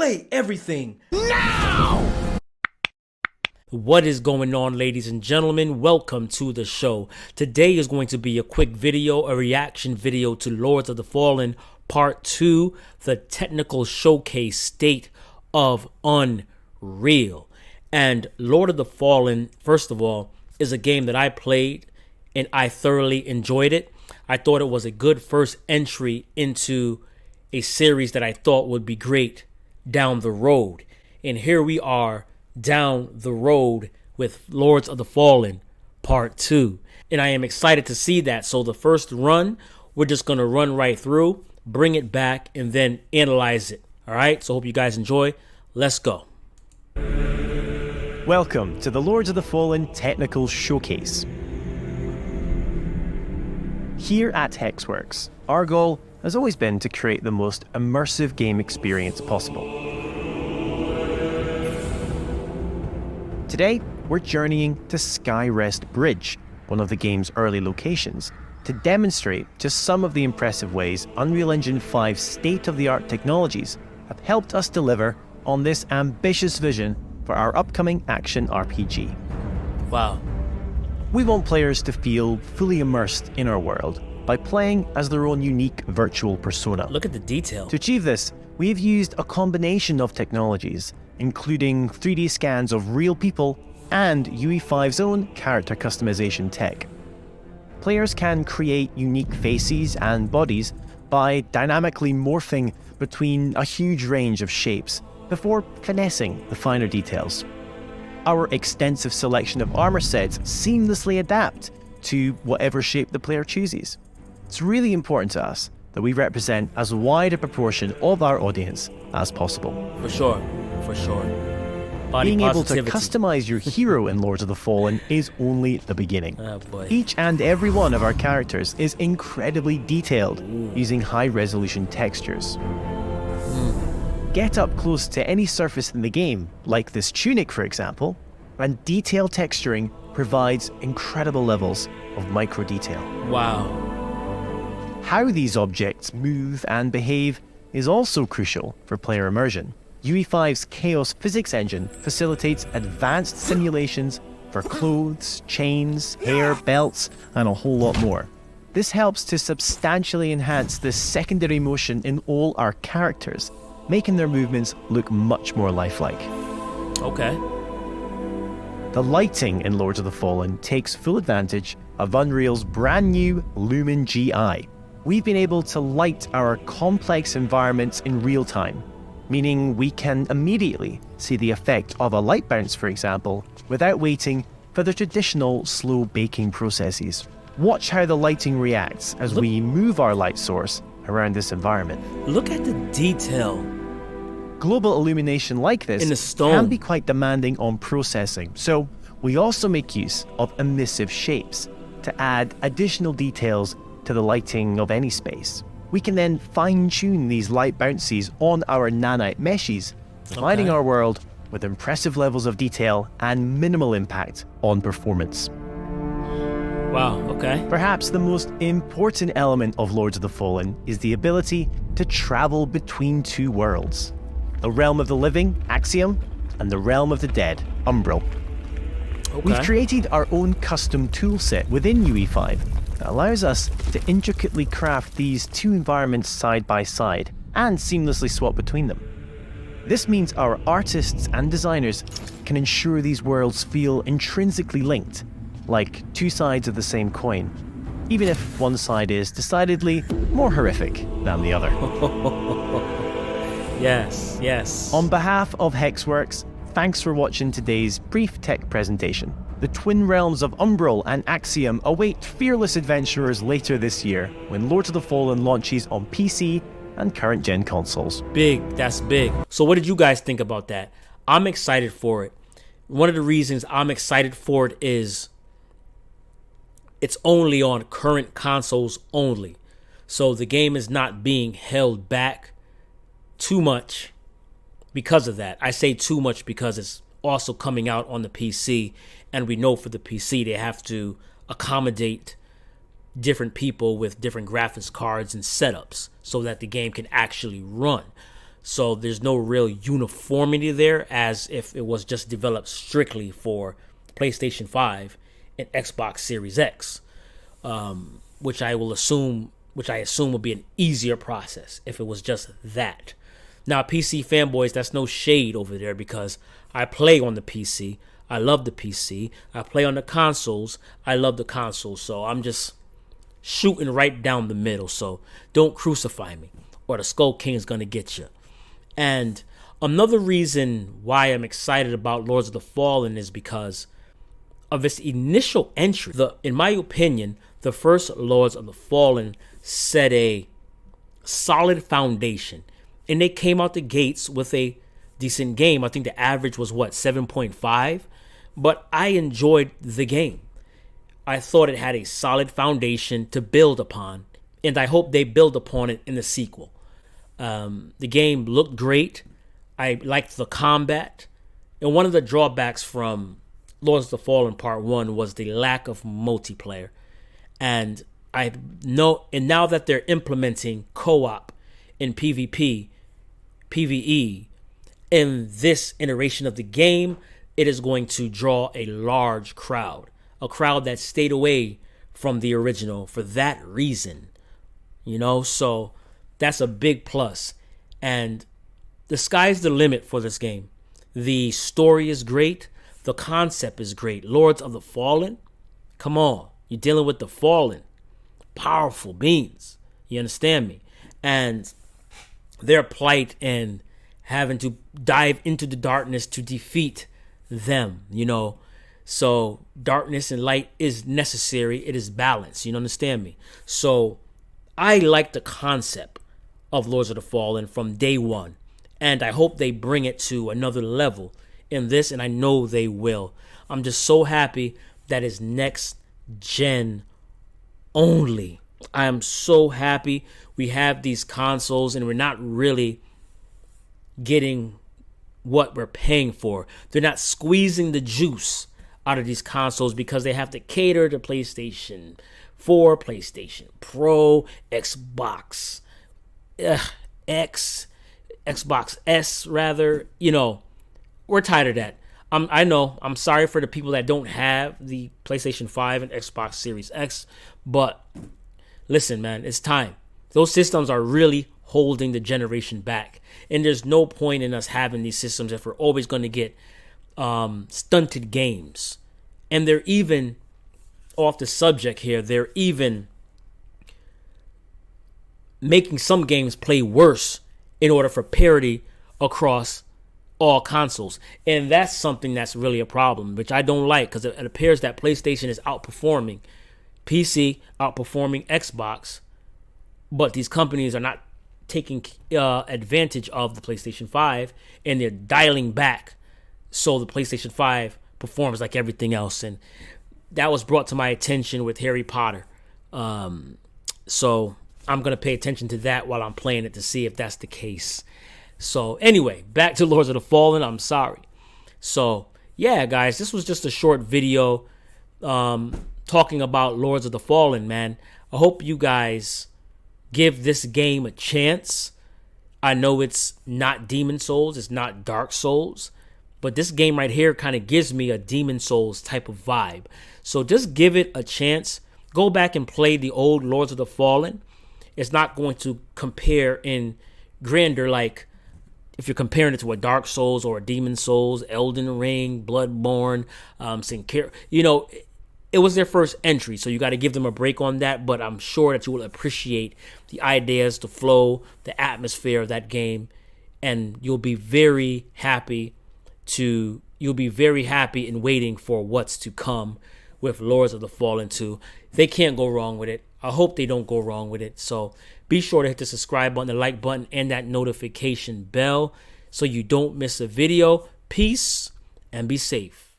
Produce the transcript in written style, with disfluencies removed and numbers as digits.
Play everything now! What is going on, ladies and gentlemen? Welcome to the show. Today is going to be a quick video, a reaction video to Lords of the Fallen Part 2, the technical showcase State of Unreal. And Lord of the Fallen, first of all, is a game that I played and I thoroughly enjoyed it. I thought it was a good first entry into a series that I thought would be great down the road. And here we are down the road with Lords of the Fallen Part 2. And I am excited to see that. So the first run, we're just going to run right through, bring it back, and then analyze it. All right, so hope you guys enjoy. Let's go. Welcome to the Lords of the Fallen Technical Showcase. Here at Hexworks, our goal has always been to create the most immersive game experience possible. Today, we're journeying to Skyrest Bridge, one of the game's early locations, to demonstrate just some of the impressive ways Unreal Engine 5's state-of-the-art technologies have helped us deliver on this ambitious vision for our upcoming action RPG. Wow. We want players to feel fully immersed in our world by playing as their own unique virtual persona. Look at the detail. To achieve this, we've used a combination of technologies, including 3D scans of real people and UE5's own character customization tech. Players can create unique faces and bodies by dynamically morphing between a huge range of shapes before finessing the finer details. Our extensive selection of armor sets seamlessly adapt to whatever shape the player chooses. It's really important to us that we represent as wide a proportion of our audience as possible. For sure, for sure. Body Being able to positivity. customize your hero in Lords of the Fallen is only the beginning. Oh boy. Each and every one of our characters is incredibly detailed, using high-resolution textures. Get up close to any surface in the game, like this tunic for example, and detail texturing provides incredible levels of micro detail. Wow. How these objects move and behave is also crucial for player immersion. UE5's Chaos Physics engine facilitates advanced simulations for clothes, chains, hair, belts, and a whole lot more. This helps to substantially enhance the secondary motion in all our characters, making their movements look much more lifelike. Okay. The lighting in Lords of the Fallen takes full advantage of Unreal's brand new Lumen GI. We've been able to light our complex environments in real time, meaning we can immediately see the effect of a light bounce, for example, without waiting for the traditional slow baking processes. Watch how the lighting reacts as we move our light source around this environment. Look at the detail. Global illumination like this In the stone. can be quite demanding on processing, so we also make use of emissive shapes to add additional details to the lighting of any space. We can then fine-tune these light bounces on our nanite meshes, providing our world with impressive levels of detail and minimal impact on performance. Wow, okay. Perhaps the most important element of Lords of the Fallen is the ability to travel between two worlds. The realm of the living, Axiom, and the realm of the dead, Umbral. Okay. We've created our own custom toolset within UE5 that allows us to intricately craft these two environments side by side and seamlessly swap between them. This means our artists and designers can ensure these worlds feel intrinsically linked, like two sides of the same coin, even if one side is decidedly more horrific than the other. Yes, yes. On behalf of Hexworks, thanks for watching today's brief tech presentation. The twin realms of Umbral and Axiom await fearless adventurers later this year when Lords of the Fallen launches on PC and current-gen consoles. Big, that's big. So what did you guys think about that? I'm excited for it. One of the reasons I'm excited for it is it's only on current consoles only. So the game is not being held back too much because of that. I say too much because it's also coming out on the PC, and we know for the PC they have to accommodate different people with different graphics cards and setups so that the game can actually run. So there's no real uniformity there, as if it was just developed strictly for PlayStation 5 and Xbox Series X, which I assume will be an easier process if it was just that. Now, PC fanboys, that's no shade over there, because I play on the PC. I love the PC. I play on the consoles. I love the consoles. So I'm just shooting right down the middle. So don't crucify me, or the Skull King is going to get you. And another reason why I'm excited about Lords of the Fallen is because of its initial entry. In my opinion, the first Lords of the Fallen set a solid foundation, and they came out the gates with a decent game. I think the average was 7.5, but I enjoyed the game. I thought it had a solid foundation to build upon, and I hope they build upon it in the sequel. The game looked great. I liked the combat, and one of the drawbacks from Lords of the Fallen Part 1 was the lack of multiplayer. And now that they're implementing co-op in PvP, PvE, in this iteration of the game, it is going to draw a large crowd. A crowd that stayed away from the original for that reason. So that's a big plus. And the sky's the limit for this game. The story is great. The concept is great. Lords of the Fallen? Come on. You're dealing with the Fallen. Powerful beings. You understand me? And their plight and having to dive into the darkness to defeat them, So darkness and light is necessary. It is balance. You understand me? So I like the concept of Lords of the Fallen from day one. And I hope they bring it to another level in this, and I know they will. I'm just so happy that it's next gen only. I am so happy we have these consoles and we're not really getting what we're paying for. They're not squeezing the juice out of these consoles because they have to cater to PlayStation 4, PlayStation Pro, Xbox X, Xbox S rather. We're tired of that. I know. I'm sorry for the people that don't have the PlayStation 5 and Xbox Series X, but listen, man, it's time. Those systems are really holding the generation back, and there's no point in us having these systems if we're always going to get stunted games. And they're even, off the subject here, they're even making some games play worse in order for parity across all consoles. And that's something that's really a problem, which I don't like, because it appears that PlayStation is outperforming PC, outperforming Xbox, but these companies are not taking advantage of the PlayStation 5, and they're dialing back so the PlayStation 5 performs like everything else. And that was brought to my attention with Harry Potter. So I'm going to pay attention to that while I'm playing it to see if that's the case. So anyway, back to Lords of the Fallen. I'm sorry. So yeah, guys, this was just a short video talking about Lords of the Fallen, man. I hope you guys give this game a chance. I know it's not Demon Souls, it's not Dark Souls, but this game right here kind of gives me a Demon Souls type of vibe. So just give it a chance. Go back and play the old Lords of the Fallen. It's not going to compare in grandeur like if you're comparing it to a Dark Souls or a Demon Souls, Elden Ring, Bloodborne, Sinclair. It was their first entry, so you got to give them a break on that, but I'm sure that you will appreciate the ideas, the flow, the atmosphere of that game, and you'll be very happy in waiting for what's to come with Lords of the Fallen 2. They can't go wrong with it. I hope they don't go wrong with it. So be sure to hit the subscribe button, the like button, and that notification bell so you don't miss a video. Peace and be safe.